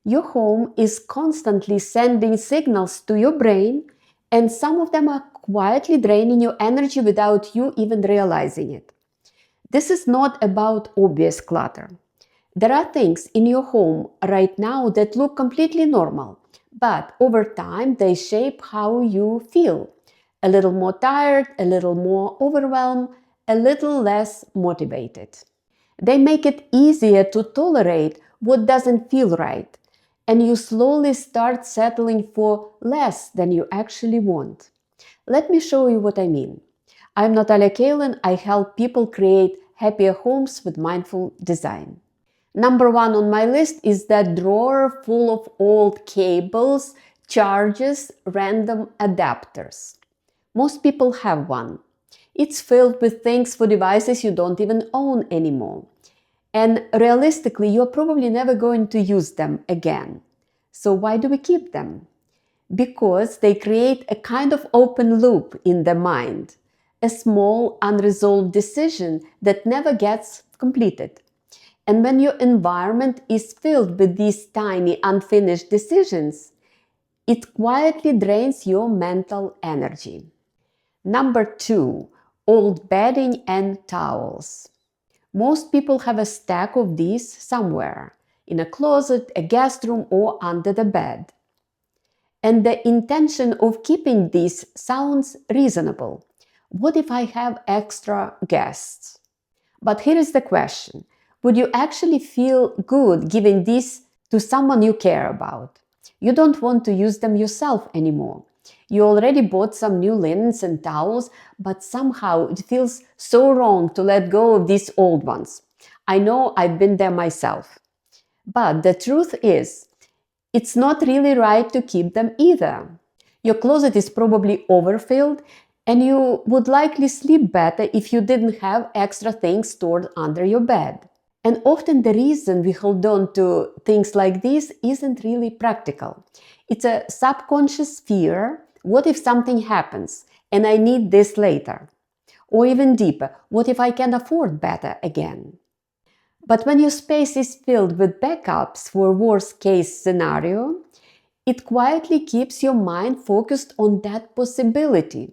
Your home is constantly sending signals to your brain, and some of them are quietly draining your energy without you even realizing it. This is not about obvious clutter. There are things in your home right now that look completely normal, but over time they shape how you feel. A little more tired, a little more overwhelmed, a little less motivated. They make it easier to tolerate what doesn't feel right, and you slowly start settling for less than you actually want. Let me show you what I mean. I'm Natalia Kaylin. I help people create happier homes with mindful design. Number one on my list is that drawer full of old cables, chargers, random adapters. Most people have one. It's filled with things for devices you don't even own anymore. And realistically, you're probably never going to use them again. So why do we keep them? Because they create a kind of open loop in the mind, a small unresolved decision that never gets completed. And when your environment is filled with these tiny unfinished decisions, it quietly drains your mental energy. Number two, old bedding and towels. Most people have a stack of these somewhere, in a closet, a guest room, or under the bed. And the intention of keeping these sounds reasonable. What if I have extra guests? But here is the question. Would you actually feel good giving these to someone you care about? You don't want to use them yourself anymore. You already bought some new linens and towels, but somehow it feels so wrong to let go of these old ones. I know I've been there myself. But the truth is, it's not really right to keep them either. Your closet is probably overfilled, and you would likely sleep better if you didn't have extra things stored under your bed. And often the reason we hold on to things like this isn't really practical. It's a subconscious fear. What if something happens and I need this later? Or even deeper, what if I can afford better again? But when your space is filled with backups for worst case scenario, it quietly keeps your mind focused on that possibility.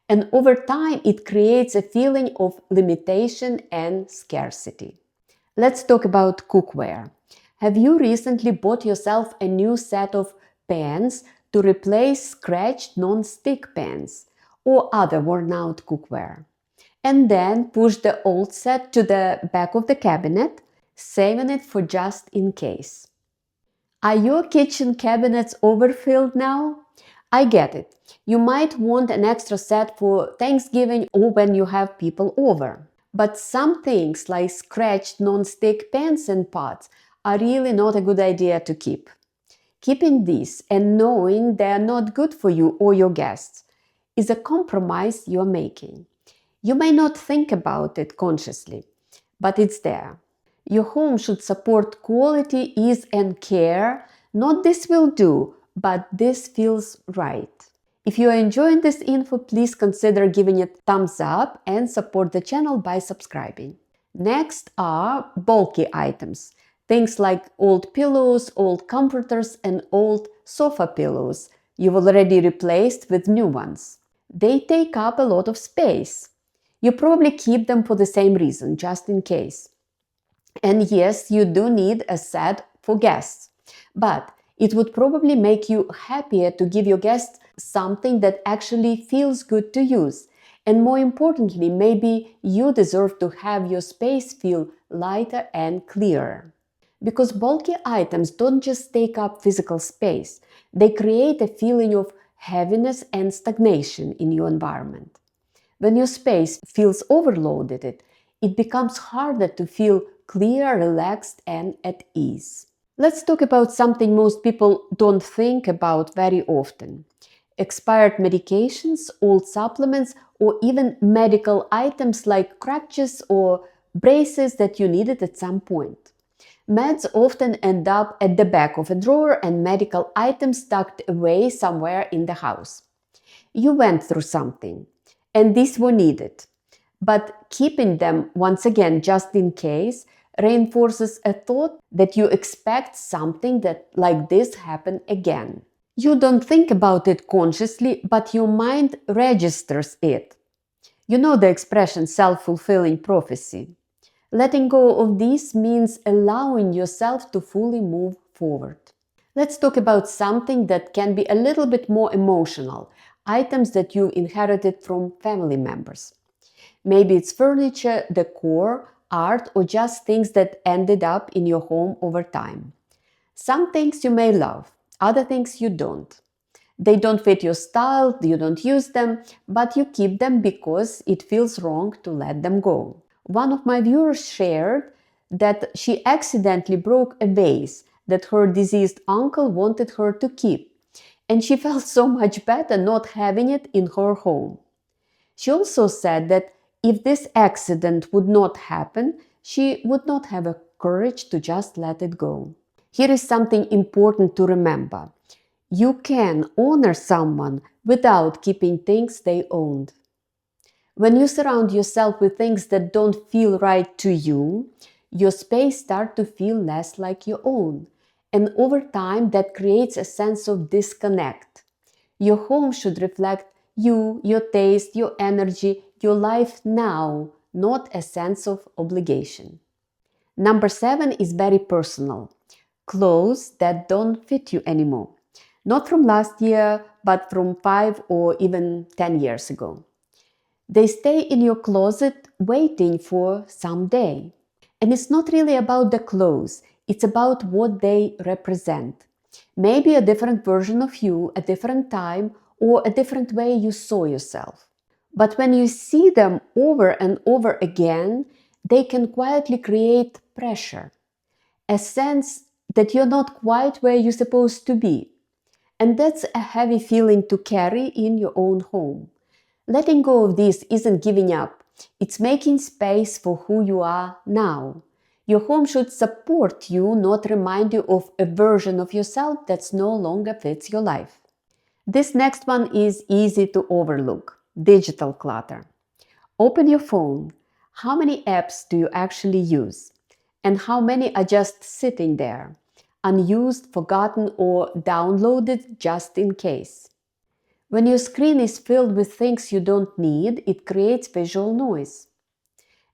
And over time, it creates a feeling of limitation and scarcity. Let's talk about cookware. Have you recently bought yourself a new set of pans to replace scratched non-stick pans or other worn-out cookware? And then push the old set to the back of the cabinet, saving it for just in case. Are your kitchen cabinets overfilled now? I get it. You might want an extra set for Thanksgiving or when you have people over. But some things like scratched non-stick pans and pots are really not a good idea to keep. Keeping these and knowing they are not good for you or your guests is a compromise you're making. You may not think about it consciously, but it's there. Your home should support quality, ease, and care. Not this will do, but this feels right. If you are enjoying this info, please consider giving it a thumbs up and support the channel by subscribing. Next are bulky items. Things like old pillows, old comforters, and old sofa pillows you've already replaced with new ones. They take up a lot of space. You probably keep them for the same reason, just in case. And yes, you do need a set for guests. But it would probably make you happier to give your guests something that actually feels good to use. And more importantly, maybe you deserve to have your space feel lighter and clearer. Because bulky items don't just take up physical space, they create a feeling of heaviness and stagnation in your environment. When your space feels overloaded, it becomes harder to feel clear, relaxed, and at ease. Let's talk about something most people don't think about very often. Expired medications, old supplements, or even medical items like crutches or braces that you needed at some point. Meds often end up at the back of a drawer and medical items tucked away somewhere in the house. You went through something, and these were needed. But keeping them, once again, just in case, reinforces a thought that you expect something that like this happen again. You don't think about it consciously, but your mind registers it. You know the expression self-fulfilling prophecy. Letting go of this means allowing yourself to fully move forward. Let's talk about something that can be a little bit more emotional, items that you inherited from family members. Maybe it's furniture, decor, art, or just things that ended up in your home over time. Some things you may love, other things you don't. They don't fit your style, you don't use them, but you keep them because it feels wrong to let them go. One of my viewers shared that she accidentally broke a vase that her deceased uncle wanted her to keep, and she felt so much better not having it in her home. She also said that if this accident would not happen, she would not have a courage to just let it go. Here is something important to remember. You can honor someone without keeping things they owned. When you surround yourself with things that don't feel right to you, your space starts to feel less like your own. And over time, that creates a sense of disconnect. Your home should reflect you, your taste, your energy, your life now, not a sense of obligation. Number 7 is very personal. Clothes that don't fit you anymore. Not from last year, but from 5 or even 10 years ago. They stay in your closet waiting for someday. And it's not really about the clothes, it's about what they represent. Maybe a different version of you, a different time, or a different way you saw yourself. But when you see them over and over again, they can quietly create pressure, a sense that you're not quite where you're supposed to be. And that's a heavy feeling to carry in your own home. Letting go of this isn't giving up, it's making space for who you are now. Your home should support you, not remind you of a version of yourself that no longer fits your life. This next one is easy to overlook: digital clutter. Open your phone. How many apps do you actually use? And how many are just sitting there, unused, forgotten, or downloaded just in case? When your screen is filled with things you don't need, it creates visual noise.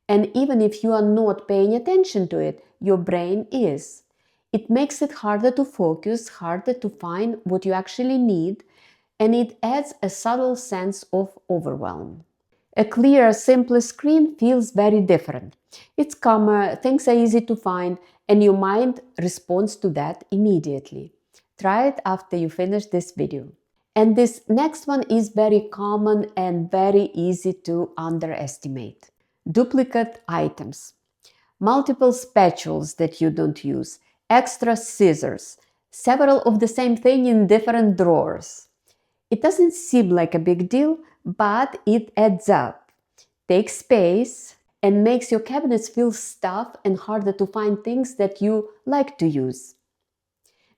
And even if you are not paying attention to it, your brain is. It makes it harder to focus, harder to find what you actually need, and it adds a subtle sense of overwhelm. A clear, simpler screen feels very different. It's calmer, things are easy to find, and your mind responds to that immediately. Try it after you finish this video. And this next one is very common and very easy to underestimate. Duplicate items. Multiple spatulas that you don't use, extra scissors, several of the same thing in different drawers. It doesn't seem like a big deal, but it adds up, takes space, and makes your cabinets feel stuffed and harder to find things that you like to use.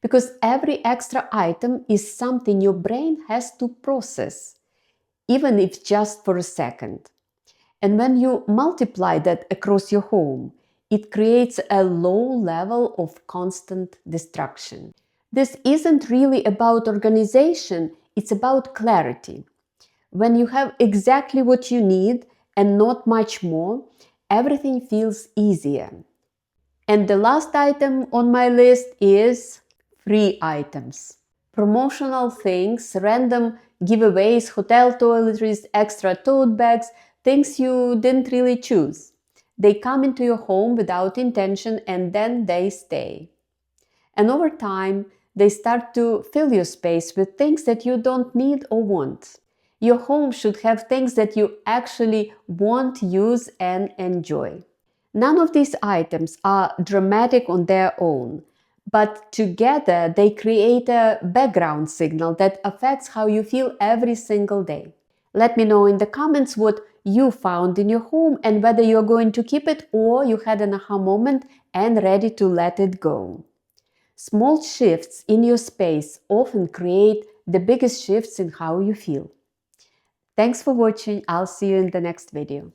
Because every extra item is something your brain has to process, even if just for a second. And when you multiply that across your home, it creates a low level of constant distraction. This isn't really about organization, it's about clarity. When you have exactly what you need and not much more, everything feels easier. And the last item on my list is free items. Promotional things, random giveaways, hotel toiletries, extra tote bags, things you didn't really choose. They come into your home without intention and then they stay. And over time, they start to fill your space with things that you don't need or want. Your home should have things that you actually want, use, and enjoy. None of these items are dramatic on their own, but together they create a background signal that affects how you feel every single day. Let me know in the comments what you found in your home and whether you're going to keep it or you had an aha moment and ready to let it go. Small shifts in your space often create the biggest shifts in how you feel. Thanks for watching. I'll see you in the next video.